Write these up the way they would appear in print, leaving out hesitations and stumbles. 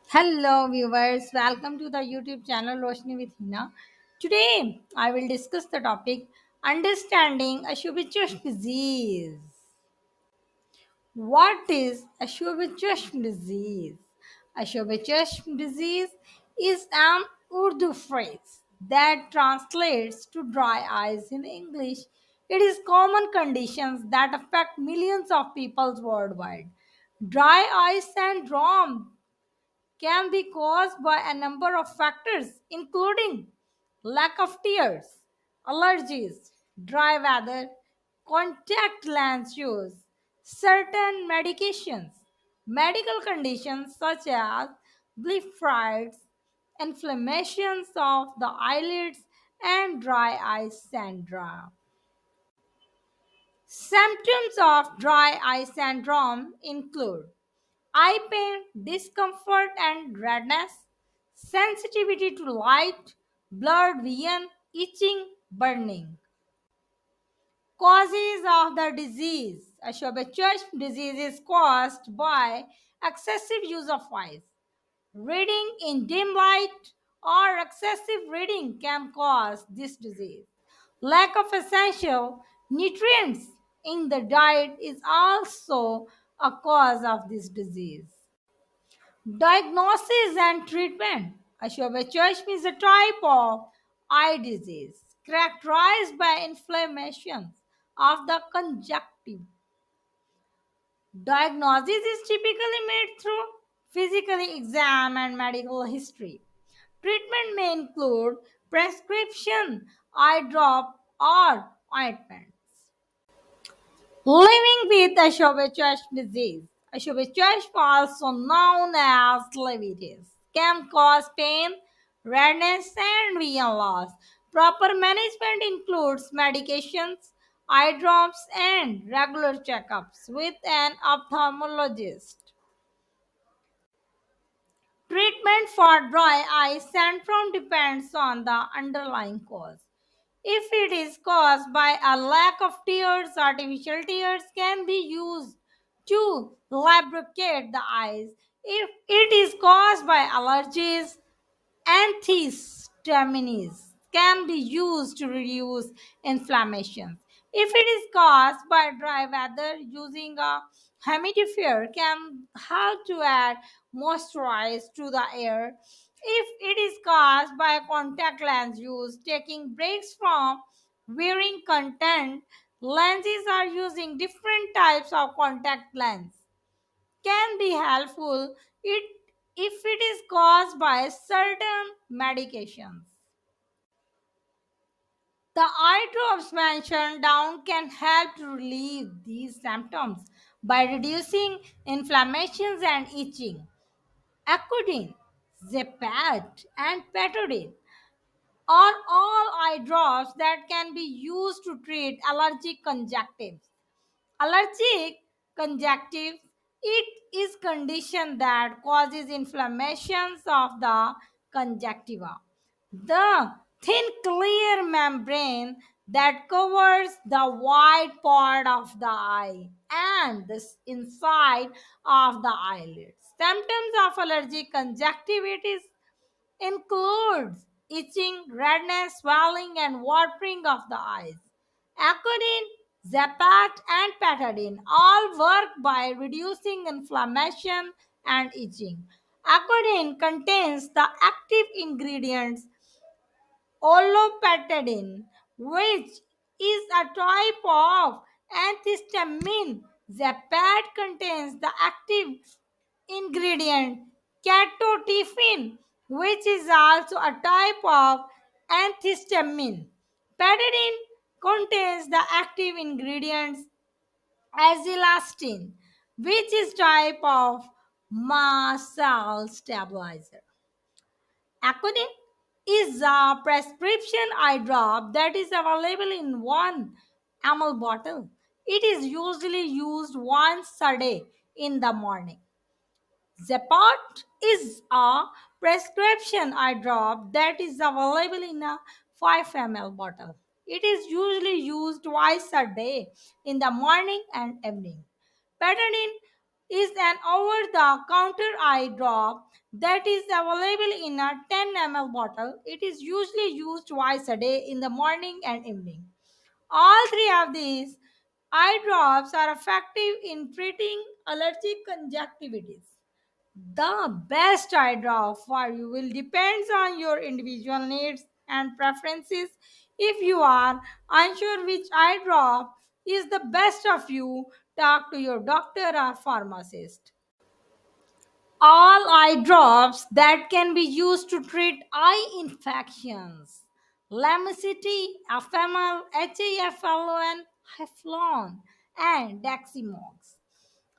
Hello viewers, welcome to the YouTube channel roshniwithhina. Today I will discuss the topic understanding Ashub-e-chashm disease. What is Ashub-e-chashm disease? Ashub-e-chashm disease is an Urdu phrase that translates to dry eyes in English. It is common conditions that affect millions of people worldwide. Dry eye syndrome can be caused by a number of factors, including lack of tears, allergies, dry weather, contact lens use, certain medications, medical conditions such as blepharitis, inflammations of the eyelids, and dry eye syndrome. Symptoms of dry eye syndrome include eye pain, discomfort, and redness, sensitivity to light, blurred vision, itching, burning. Causes of the disease. Ashub-e-chashm disease is caused by excessive use of eyes. Reading in dim light or excessive reading can cause this disease. Lack of essential nutrients in the diet is also a cause of this disease. Diagnosis and treatment. Ashub-e-chashm is a type of eye disease characterized by inflammation of the conjunctiva. Diagnosis is typically made through physical exam and medical history. Treatment may include prescription eye drop or ointments. Living with Ashub-e-chashm disease. Ashub-e-chashm, also known as blepharitis, can cause pain, redness, and vision loss. Proper management includes medications, eye drops, and regular checkups with an ophthalmologist. Treatment for dry eye syndrome depends on the underlying cause. If it is caused by a lack of tears, artificial tears can be used to lubricate the eyes. If it is caused by allergies, antihistamines can be used to reduce inflammation. If it is caused by dry weather, using a humidifier can help to add moisturize to the air. If it is caused by contact lens use, taking breaks from wearing content lenses or using different types of contact lens can be helpful if it is caused by certain medications. The eye drops mentioned down can help to relieve these symptoms by reducing inflammations and itching. Ocudine, Xepat, and Patadin are all eye drops that can be used to treat allergic conjunctivitis. Allergic conjunctivitis it is condition that causes inflammations of the conjunctiva. The thin clear membrane that covers the white part of the eye and the inside of the eyelids. Symptoms of allergic conjunctivitis includes itching, redness, swelling, and watering of the eyes. Acodine, Xepat, and Patadin all work by reducing inflammation and itching. Acodine contains the active ingredients olopatadin, which is a type of antihistamine. Xepat contains the active ingredient catotifin, which is also a type of antihistamine. Patadin contains the active ingredients azelastine, which is type of mast cell stabilizer. Acodin is a prescription eye drop that is available in 1 ml bottle. It is usually used once a day in the morning. Xepat is a prescription eye drop that is available in a 5 ml bottle. It is usually used twice a day in the morning and evening. Patadin is an over the counter eye drop that is available in a 10 ml bottle. It is usually used twice a day in the morning and evening. All three of these eye drops are effective in treating allergic conjunctivitis. The best eye drop for you will depends on your individual needs and preferences. If you are unsure which eye drop is the best of you, talk to your doctor or pharmacist. All eye drops that can be used to treat eye infections. Lamicity, FML, HAFLON, Heflon, and Deximox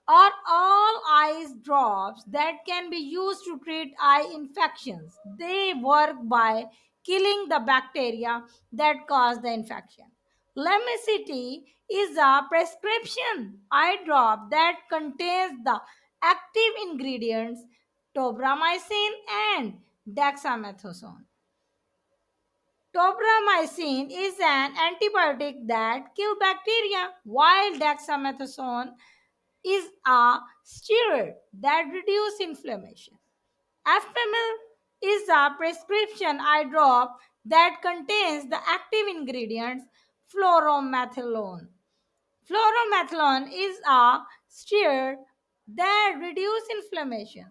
are all eye drops that can be used to treat eye infections. They work by killing the bacteria that cause the infection. Lemicity is a prescription eye drop that contains the active ingredients tobramycin and dexamethasone. Tobramycin is an antibiotic that kills bacteria, while dexamethasone is a steroid that reduces inflammation. FML is a prescription eye drop that contains the active ingredients fluorometholone. Fluorometholone is a steroid that reduces inflammation.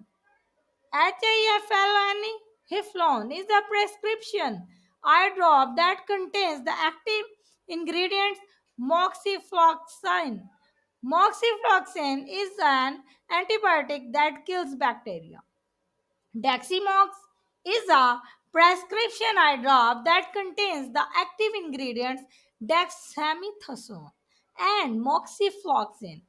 HIFLN Hiflon is a prescription eye drop that contains the active ingredients moxifloxacin. Moxifloxacin is an antibiotic that kills bacteria. Deximox is a prescription eye drop that contains the active ingredients dexamethasone and moxifloxacin.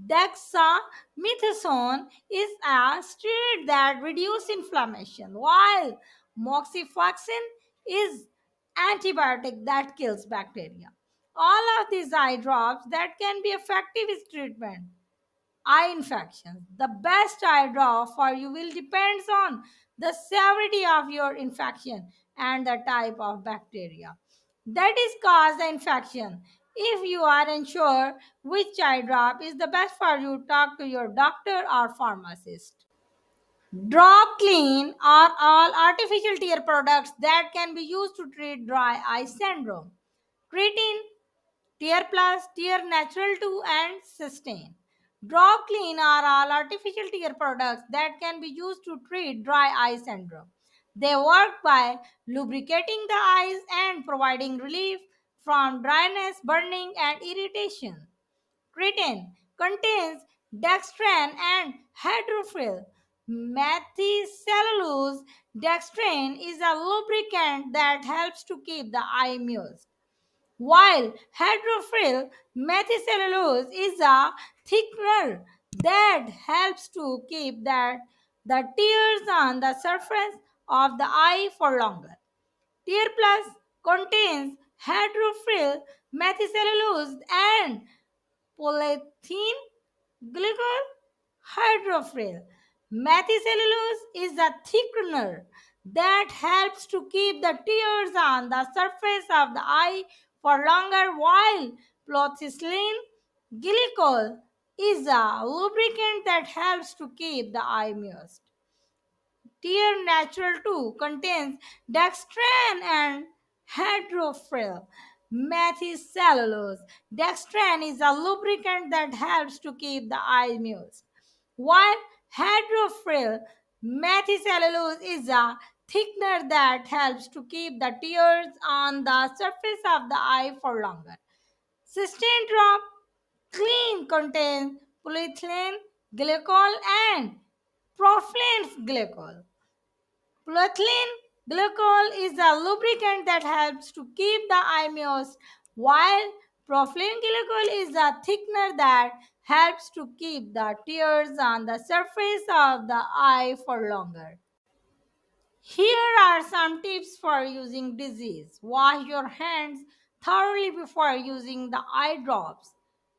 Dexamethasone is a steroid that reduces inflammation, while moxifloxacin is antibiotic that kills bacteria. All of these eye drops that can be effective as treatment eye infections. The best eye drop for you will depends on the severity of your infection and the type of bacteria that is cause the infection. If you are unsure which eye drop is the best for you, talk to your doctor or pharmacist. Drop clean are all artificial tear products that can be used to treat dry eye syndrome. Treating Tear Plus, Tear Natural 2, and Sustain. Drop Clean are all artificial tear products that can be used to treat dry eye syndrome. They work by lubricating the eyes and providing relief from dryness, burning, and irritation. Creatine contains dextran and hydrophil. Methicellulose dextran is a lubricant that helps to keep the eye moist, while hydrophil methicellulose is a thickener that helps to keep the tears on the surface of the eye for longer. Tear Plus contains hydrophil methicellulose and polyethylene glycol hydrophil. Methicellulose is a thickener that helps to keep the tears on the surface of the eye for longer, while polyethylene glycol is a lubricant that helps to keep the eye moist. Tear Natural 2 contains dextran and hydrophil methicellulose. Dextran is a lubricant that helps to keep the eye moist, while hydrophil methicellulose is a thickener that helps to keep the tears on the surface of the eye for longer. Sustained Drop Clean contains polyethylene glycol and propylene glycol. Polyethylene glycol is a lubricant that helps to keep the eye moist, while propylene glycol is a thickener that helps to keep the tears on the surface of the eye for longer. Here are some tips for using disease. Wash your hands thoroughly before using the eye drops.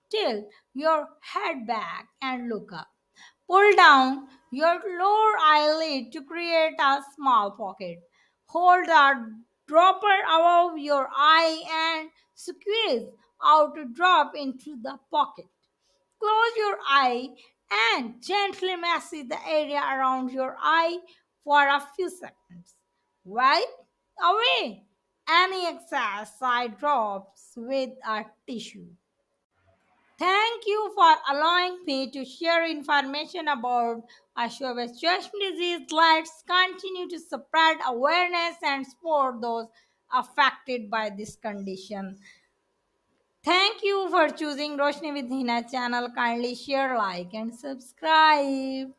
Tilt your head back and look up. Pull down your lower eyelid to create a small pocket. Hold the dropper above your eye and squeeze out to drop into the pocket. Close your eye and gently massage the area around your eye for a few seconds. Wipe away any excess eye drops with a tissue. Thank you for allowing me to share information about Ashub-e-chashm disease. Let's continue to spread awareness and support those affected by this condition. Thank you for choosing Roshni with Hina channel. Kindly share, like, and subscribe.